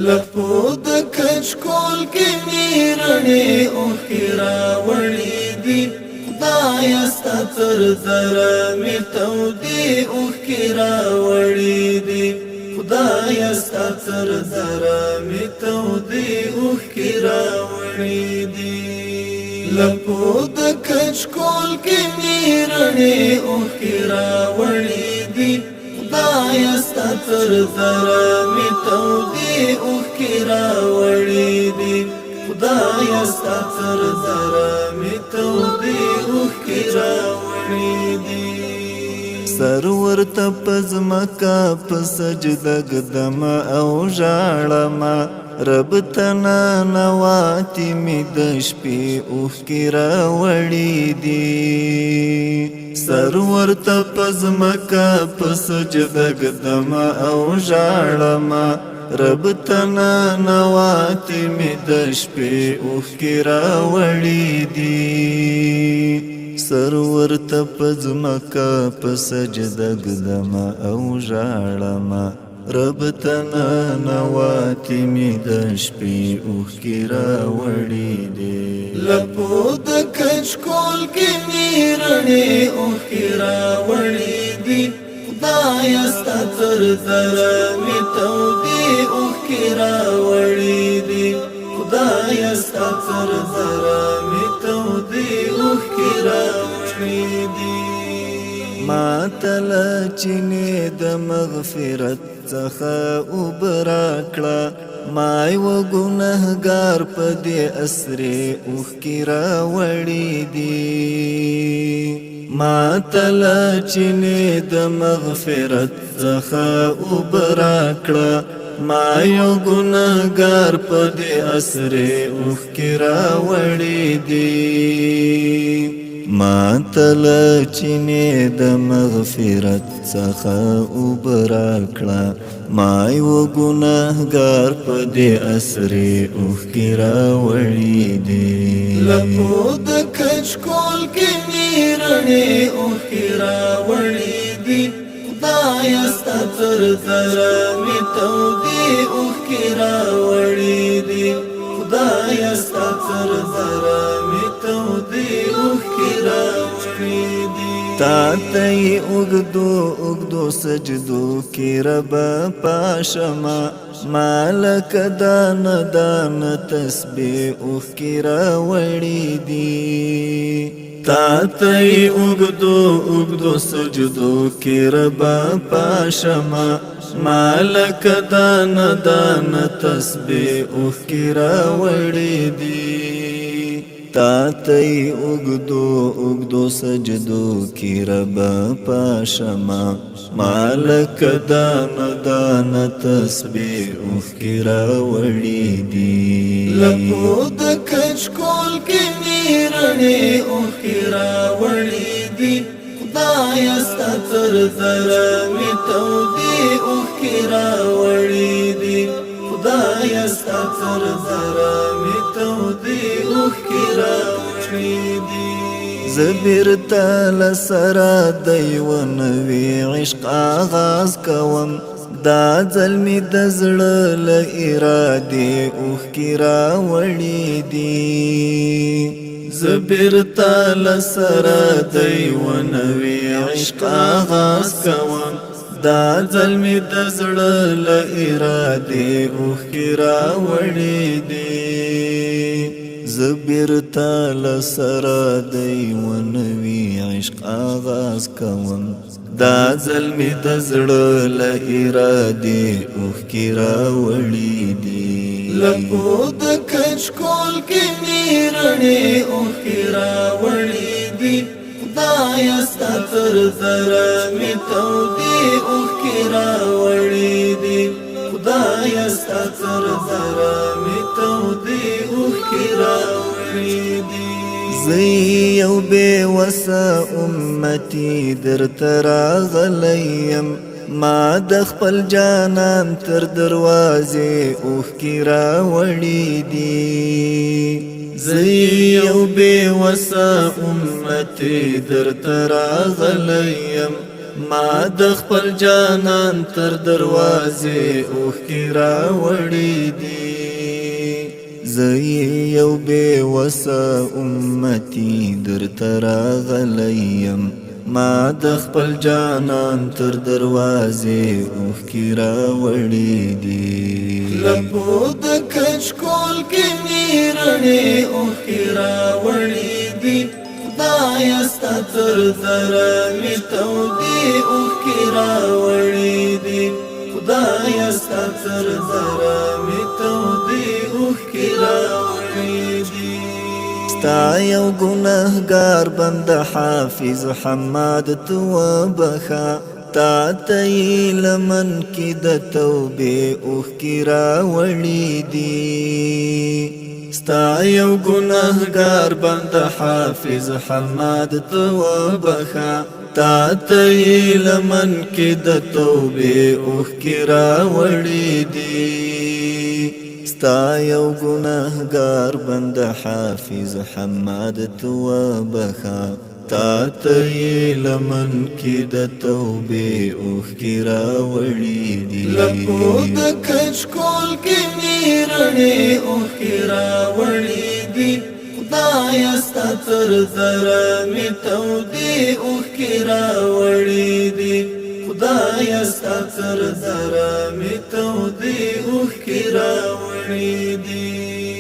لپو د کچکول کې میرړې او خیرا وړې دي خدای ستا تر زره می تودې او خیرا وړې دي خدای ستا تر زره می تودې او خیرا وړې دي لپو د کچکول کې میرړې او خیرا وړې دي خدای ستا تر زره می تودې او خیرا وړې دي خدای ستا تر زره می تودې او خیرا وړې دي سرور تپز مکا پسجده قدم او ژړما رب تنا نواتی می د شپې اوخ کی راوړې دي سرور تپز مکا پسجده قدم او ژړما رب تنا نواتی می د شپې اوخ کی راوړې دي سرور تپز مکا پسجده قدم او ژړما رب تنا نواتی می د شپې اوخ کی راوړې دي لپو د کچکول کې میرړې اوخ کی راوړې دي خدای ستا تر زره می تودې اوخ کی راوړې دي خدای ستا تر زره می تودې اوخ کی راوړې دي ما تل چینه د مغفرت څخه وبراکړه ما یو ګناهګار په دې اسره اوخ کی راوړې دي ما تل چینه د مغفرت څخه وبراکړه ما یو ګناهګار په دې اسره اوخ کی راوړې دي ما تل چینه د مغفرت څخه وبراکړه ما یو ګناهګار په دې اسره اوخ کی راوړې دي لپو د کچکول کې میرړې اوخ کی راوړې دي خدای ستا تر زره می تودې اوخ کی راوړې دي خدای ستا تر زره می تودې اوخ کی راوړې دي تا ته اوږدو سجدو کې رب پاشما مالک دان دان تسبیح اوخ کی راوړې دي تا ته اوږدو سجدو کې رب پاشما مالک دان دان تسبیح اوخ کی راوړې دي تا ته اوږدو سجدو کې رب پاشما مالک دان دان تسبیح اوخ کی راوړې دي لپو د کچکول کې میرړې اوخ کی راوړې دي خدای ستا تر زره می تودې اوخ کی راوړې دي خدای ستا تر زره می تودې اوخ کی راوړې دي زبیر تل سره د یو نوي عشق آغاز کوم دا ځلمې د زړه له ارادې اوخ کی راوړې دي زبیر تل سره د یو نوي عشق آغاز کوم دا ځلمې د زړه له ارادې اوخ کی راوړې دي زبیر تال سره د یو نوي عشق آغاز کوم دا ځلمې د زړه له ارادې اوخ کی راوړې دي لپو د کچکول کې میرړې اوخ کی راوړې دي خدای ستا تر زره می تودې اوخ کی راوړې دي خدای ستا تر زره می تودې اوخ کی راوړې دي زه یو بې وسه امتي درته راغلی یم ما د خپل جانان تر دروازې اوخ کی راوړې دي زه یو بې وسه امتي درته راغلی یم ما د خپل جانان تر دروازې اوښکې راوړې دي زه یو بې وسه امتي درته راغلی یم ما د خپل جانان تر دروازې اوښکې راوړې دي لپو د کچکول کې مې رڼې اوښکې راوړې دي خدایه ستا تر زره مې تودې اوښکې راوړې دي خدایه ستا تر زره مې تودې اوښکې راوړې دي ستا یو ګناهګار بنده حافظ حماد تو وبخه تا ته یې لمن کې د توبې اوښکې راوړې دي ستا یو ګناهګار بنده حافظ حماد تو وبخه تا ته یې لمن کې د توبې اوښکې راوړې دي ستا یو ګناهګار بنده حافظ حماد تو وبخه تا ته یې لمن کې د توبې اوښکې راوړې دي لپو د کچکول کې مې رڼې اوښکې راوړې دي خدایه ستا تر زره مې تودې اوښکې راوړې دي خدایه ستا تر زره مې تودې اوښکې راوړې دي